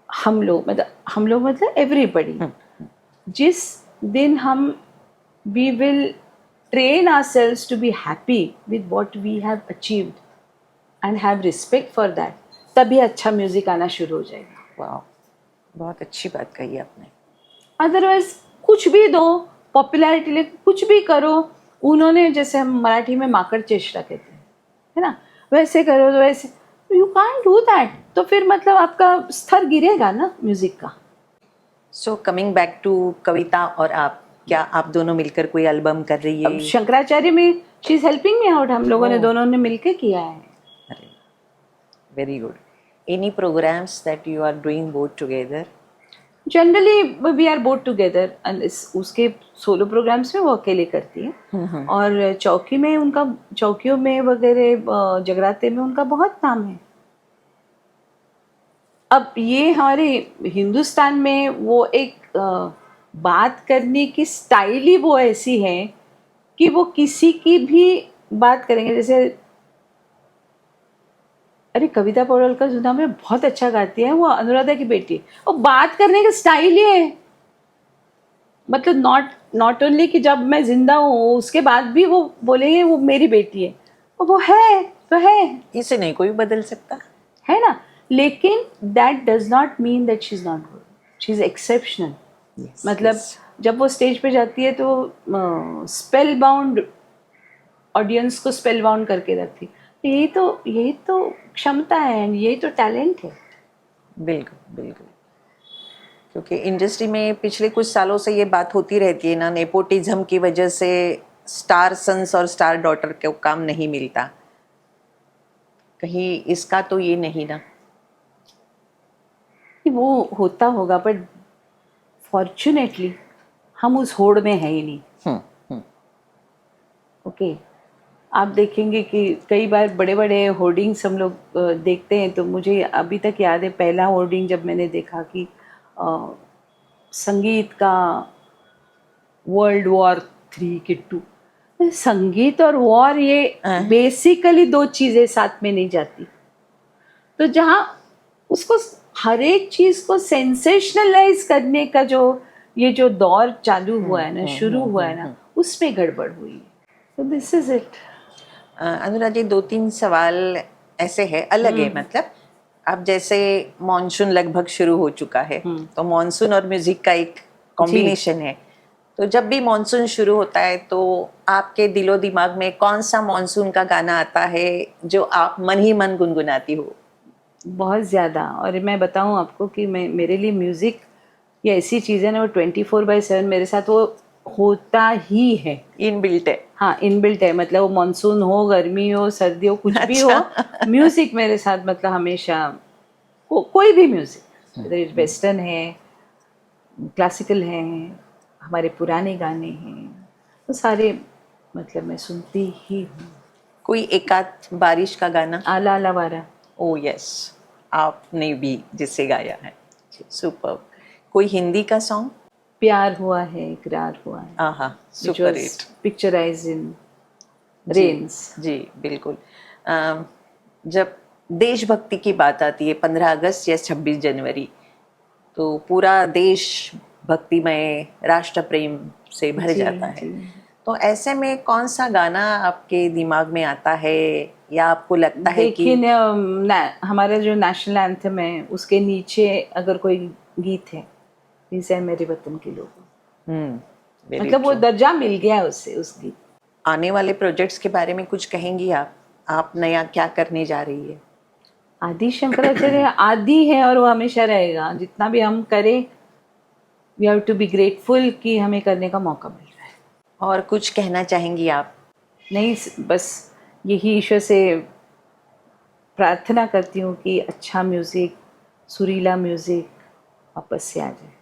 हम लोग मतलब एवरीबडी, जिस दिन हम we will train ourselves to be happy with what we have achieved and have respect for that, तभी अच्छा म्यूजिक आना शुरू हो जाएगा। वाह, बहुत अच्छी बात कही आपने। अदरवाइज कुछ भी दो, पॉपुलैरिटी ले कुछ भी करो, उन्होंने जैसे हम मराठी में माकड़ चेष्टा कहते हैं, है ना, वैसे करो तो वैसे, यू कांट डू दैट। तो फिर मतलब आपका स्तर गिरेगा ना म्यूजिक का। सो कमिंग बैक टू कविता और आप, क्या आप दोनों मिलकर कोई एल्बम कर रही अब है? शंकराचार्य में she is helping me out, हम लोगों ने दोनों ने मिलके किया है। अरे very good. Any programs that you are doing both together? Generally we are both together, उसके सोलो प्रोग्राम्स में वो अकेले करती है, और चौकी में उनका, चौकियों में वगैरह जगराते में उनका बहुत नाम है। अब ये हमारे हिंदुस्तान में वो एक बात करने की स्टाइल ही वो ऐसी है कि वो किसी की भी बात करेंगे। जैसे अरे कविता पौड़वाल का सुना, मैं बहुत अच्छा गाती है, वो अनुराधा की बेटी है, और बात करने का स्टाइल ही है, मतलब नॉट ओनली कि जब मैं जिंदा हूँ उसके बाद भी वो बोलेंगे वो मेरी बेटी है, और वो है तो है, इसे नहीं कोई बदल सकता, है ना। लेकिन that does not mean that she is not good, she is exceptional. मतलब जब वो स्टेज पे जाती है तो स्पेल बाउंड ऑडियंस को स्पेल बाउंड करके रखती। यही तो क्षमता है, यही तो टैलेंट है। बिल्कुल बिल्कुल। क्योंकि इंडस्ट्री में पिछले कुछ सालों से ये बात होती रहती है ना, नेपोटिज्म की वजह से स्टार सन्स और स्टार डॉटर को काम नहीं मिलता, कहीं इसका तो ये नहीं ना? वो होता होगा, बट फॉर्चुनेटली हम उस होड़ में है ही नहीं। ओके, आप देखेंगे कि कई बार बड़े बड़े होर्डिंग्स हम लोग देखते हैं, तो मुझे अभी तक याद है पहला होर्डिंग जब मैंने देखा कि संगीत का World War III के 2, संगीत और वॉर ये बेसिकली दो चीज़ें साथ में नहीं जाती। तो जहाँ उसको हर एक चीज़ को सेंसेशनलाइज करने का जो ये जो दौर चालू हुआ है ना, शुरू हुआ है ना, उसमें गड़बड़ हुई है। तो this is it. Anurag ji, 2-3 सवाल ऐसे है, अलग है, मतलब अब जैसे मॉनसून लगभग शुरू हो चुका है, तो मॉनसून और म्यूजिक का एक कॉम्बिनेशन है, तो जब भी मॉनसून शुरू होता है तो आपके दिलो दिमाग में कौन सा मॉनसून का गाना आता है जो आप मन ही मन गुनगुनाती हो? बहुत ज़्यादा। और मैं बताऊं आपको कि मैं मेरे लिए म्यूज़िक ये ऐसी चीज़ है ना, वो 24/7 मेरे साथ वो होता ही है। इन बिल्ट है। हाँ, इनबिल्ट है। मतलब वो मानसून हो, गर्मी हो, सर्दी हो, कुछ भी हो, म्यूज़िक मेरे साथ मतलब हमेशा कोई भी म्यूज़िक, वेस्टर्न है, क्लासिकल है, हमारे पुराने गाने हैं, वो सारे मतलब मैं सुनती ही हूँ। कोई एक आध बारिश का गाना? आला आला वारा। ओ यस, आपने भी जिससे गाया है। सुपर। कोई हिंदी का सॉन्ग? प्यार हुआ है, इकरार हुआ है, आहा, which super was hit. picturized in जी rains. जी बिल्कुल। जब देशभक्ति की बात आती है 15 अगस्त या 26 जनवरी, तो पूरा देश भक्तिमय राष्ट्र प्रेम से भर जी जाता है। जी। तो ऐसे में कौन सा गाना आपके दिमाग में आता है या आपको लगता है कि देखिए हमारा जो नेशनल एंथम है उसके नीचे अगर कोई गीत है, प्लीज है मेरे वतन के लोग, वेरी मतलब वो ट्रू। दर्जा मिल गया है उससे, उस गीत। आने वाले प्रोजेक्ट्स के बारे में कुछ कहेंगी आप नया क्या करने जा रही है? आदि शंकराचार्य आदि है और वो हमेशा रहेगा। जितना भी हम करें, we have to be grateful कि हमें करने का मौका मिल रहा है। और कुछ कहना चाहेंगी आप? नहीं, बस यही ईश्वर से प्रार्थना करती हूँ कि अच्छा म्यूज़िक, सुरीला म्यूज़िक वापस से आ जाए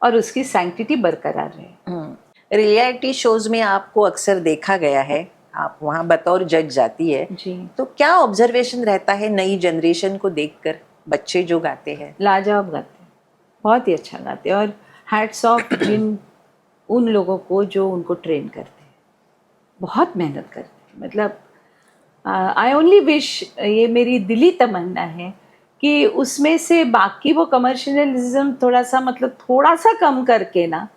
और उसकी सैंक्टिटी बरकरार रहे। रियलिटी शोज में आपको अक्सर देखा गया है, आप वहाँ बतौर जज जाती है, जी, तो क्या ऑब्जर्वेशन रहता है नई जनरेशन को देखकर, बच्चे जो गाते हैं? लाजवाब गाते हैं, बहुत ही अच्छा गाते हैं। और हैट्स ऑफ जिन उन लोगों को जो उनको ट्रेन करते हैं, बहुत मेहनत करते हैं। मतलब आई ओनली विश, ये मेरी दिली तमन्ना है कि उसमें से बाकी वो कमर्शियलिज्म थोड़ा सा, मतलब थोड़ा सा कम करके ना,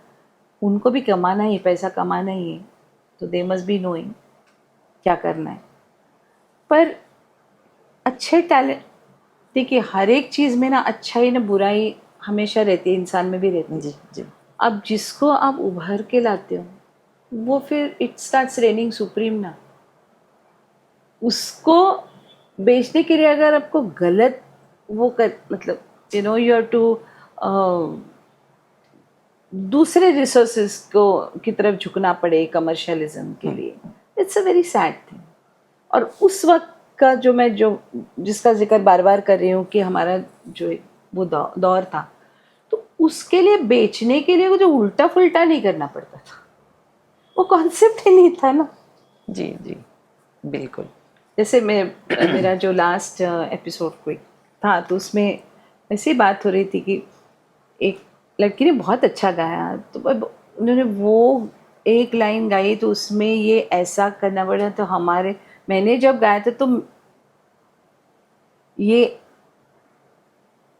उनको भी कमाना ही, पैसा कमाना ही है, तो दे मस्ट बी नोइंग क्या करना है। पर अच्छे टैलेंट, देखिए हर एक चीज़ में ना अच्छाई ना बुराई हमेशा रहती है, इंसान में भी रहती है। जी जी। अब जिसको आप उभर के लाते हो, वो फिर इट स्टार्ट्स रेनिंग सुप्रीम ना। उसको बेचने के लिए अगर आपको गलत वो कर, मतलब यू हैव टू दूसरे रिसोर्सेज को की तरफ झुकना पड़े कमर्शियलिज्म के लिए, it's a very sad thing. और उस वक्त का जो जिसका जिक्र बार बार कर रही हूँ कि हमारा जो वो दौर था, तो उसके लिए बेचने के लिए वो जो उल्टा फुल्टा नहीं करना पड़ता था, वो कॉन्सेप्ट ही नहीं था ना। जी जी बिल्कुल। जैसे मेरा जो लास्ट एपिसोड कोई था, तो उसमें ऐसी बात हो रही थी कि एक लड़की ने बहुत अच्छा गाया, तो उन्होंने वो एक लाइन गाई, तो उसमें ये ऐसा करना पड़ा। तो मैंने जब गाया था, तो ये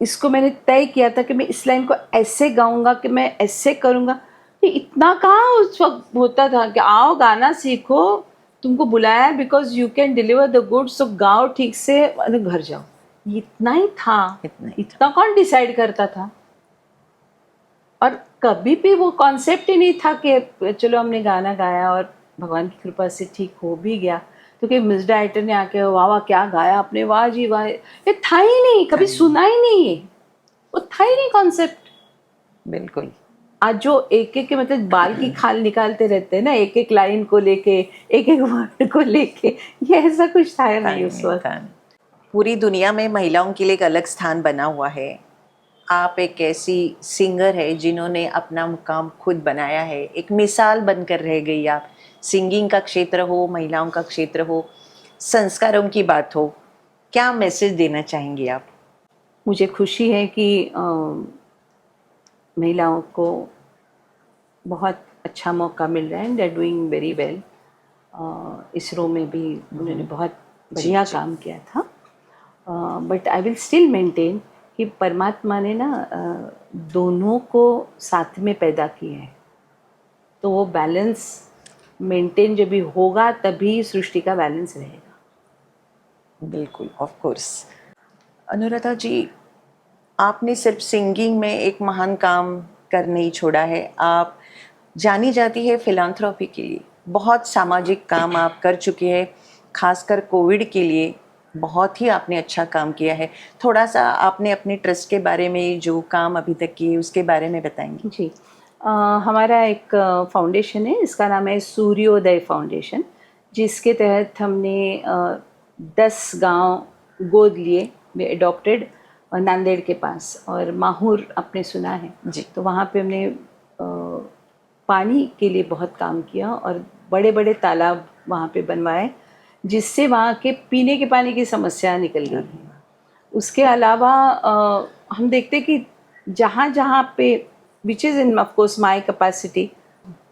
इसको मैंने तय किया था कि मैं इस लाइन को ऐसे गाऊंगा, कि मैं ऐसे करूंगा। ये इतना कहाँ उस वक्त होता था कि आओ गाना सीखो, तुमको बुलाया है because you can deliver the goods, so गाओ ठीक से और घर जाओ। इतना ही था, इतना कौन डिसाइड करता था। और कभी भी वो कॉन्सेप्ट ही नहीं था कि चलो हमने गाना गाया और भगवान की कृपा से ठीक हो भी गया, तो कि मिस डायरेक्टर ने आके वाह वाह क्या गाया आपने, वाह जी वाह, ये था ही नहीं, कभी सुना ही नहीं है, वो था ही नहीं कॉन्सेप्ट। बिल्कुल। आज जो एक एक के मतलब बाल की खाल निकालते रहते हैं ना, एक एक लाइन को लेके, एक एक वर्ड को लेके, ये ऐसा कुछ था नहीं उस वक्त। पूरी दुनिया में महिलाओं के लिए एक अलग स्थान बना हुआ है। आप एक ऐसी सिंगर है जिन्होंने अपना मुकाम खुद बनाया है, एक मिसाल बनकर रह गई आप। सिंगिंग का क्षेत्र हो, महिलाओं का क्षेत्र हो, संस्कारों की बात हो, क्या मैसेज देना चाहेंगी आप? मुझे खुशी है कि महिलाओं को बहुत अच्छा मौका मिल रहा है, they are doing very well. ISRO में भी उन्होंने बहुत बढ़िया काम किया था। But I will still maintain कि परमात्मा ने ना दोनों को साथ में पैदा किया है, तो वो बैलेंस मेंटेन जब भी होगा तभी सृष्टि का बैलेंस रहेगा। बिल्कुल, ऑफ कोर्स। अनुराधा जी, आपने सिर्फ सिंगिंग में एक महान काम कर नहीं छोड़ा है। आप जानी जाती है फिलांथ्रोपी के लिए, बहुत सामाजिक काम आप कर चुके हैं, खासकर कोविड के लिए बहुत ही आपने अच्छा काम किया है। थोड़ा सा आपने अपने ट्रस्ट के बारे में जो काम अभी तक किए उसके बारे में बताएंगे? जी, हमारा एक फाउंडेशन है, इसका नाम है सूर्योदय फाउंडेशन, जिसके तहत हमने 10 गांव गोद लिए, अडॉप्टेड, नांदेड़ के पास, और माहूर आपने सुना है जी। तो वहाँ पे हमने पानी के लिए बहुत काम किया और बड़े बड़े तालाब वहाँ पे बनवाए, जिससे वहाँ के पीने के पानी की समस्या निकल गई। उसके अलावा हम देखते कि जहाँ जहाँ पे which is in of course my capacity,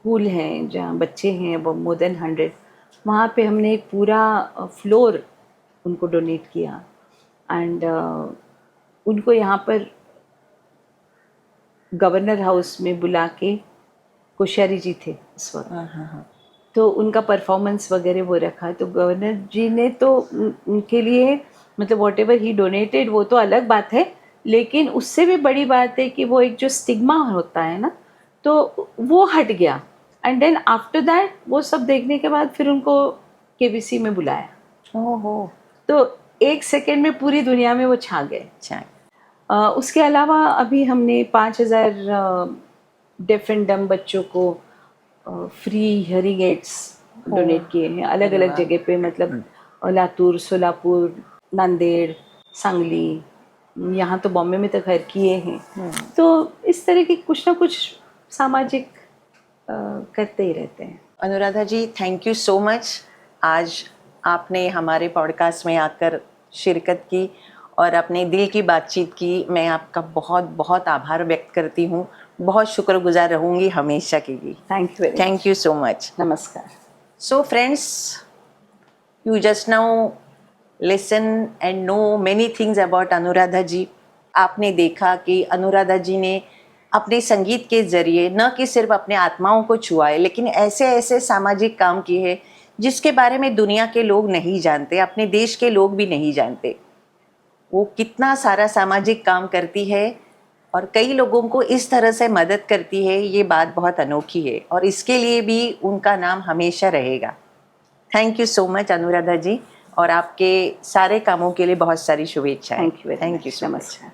pool हैं जहाँ बच्चे हैं वो मोर देन 100, वहाँ पे हमने एक पूरा फ्लोर उनको डोनेट किया। एंड उनको यहाँ पर गवर्नर हाउस में बुला के, कोश्यारी जी थे इस वक्त, तो उनका परफॉर्मेंस वगैरह वो रखा, तो गवर्नर जी ने तो उनके लिए मतलब वॉट एवर ही डोनेटेड वो तो अलग बात है, लेकिन उससे भी बड़ी बात है कि वो एक जो स्टिग्मा होता है ना, तो वो हट गया। एंड देन आफ्टर दैट वो सब देखने के बाद फिर उनको केबीसी में बुलाया। ओहो, तो एक सेकेंड में पूरी दुनिया में वो छा गए। अच्छा। उसके अलावा अभी हमने 5000 डेफ एंड डम बच्चों को फ्री हियरिंग एड्स डोनेट किए हैं अलग अलग जगह पे, मतलब लातूर, सोलापुर, नांदेड़, सांगली, यहाँ तो बॉम्बे में तो खैर किए हैं। तो इस तरह की कुछ ना कुछ सामाजिक करते ही रहते हैं। अनुराधा जी, थैंक यू सो मच। आज आपने हमारे पॉडकास्ट में आकर शिरकत की और अपने दिल की बातचीत की। मैं आपका बहुत बहुत आभार व्यक्त करती हूँ, बहुत शुक्रगुजार रहूँगी हमेशा के लिए। Thank you so much. नमस्कार। So friends, you just now listen and know many things about Anuradha ji. आपने देखा कि अनुराधा जी ने अपने संगीत के जरिए न कि सिर्फ अपने आत्माओं को छुआ है, लेकिन ऐसे ऐसे सामाजिक काम किए हैं जिसके बारे में दुनिया के लोग नहीं जानते, अपने देश के लोग भी नहीं जानते। वो कितना सारा सामाजिक काम करती है और कई लोगों को इस तरह से मदद करती है, ये बात बहुत अनोखी है और इसके लिए भी उनका नाम हमेशा रहेगा। Thank you so much Anuradha ji, और आपके सारे कामों के लिए बहुत सारी शुभेच्छाएं। Thank you so much. नमस्कार।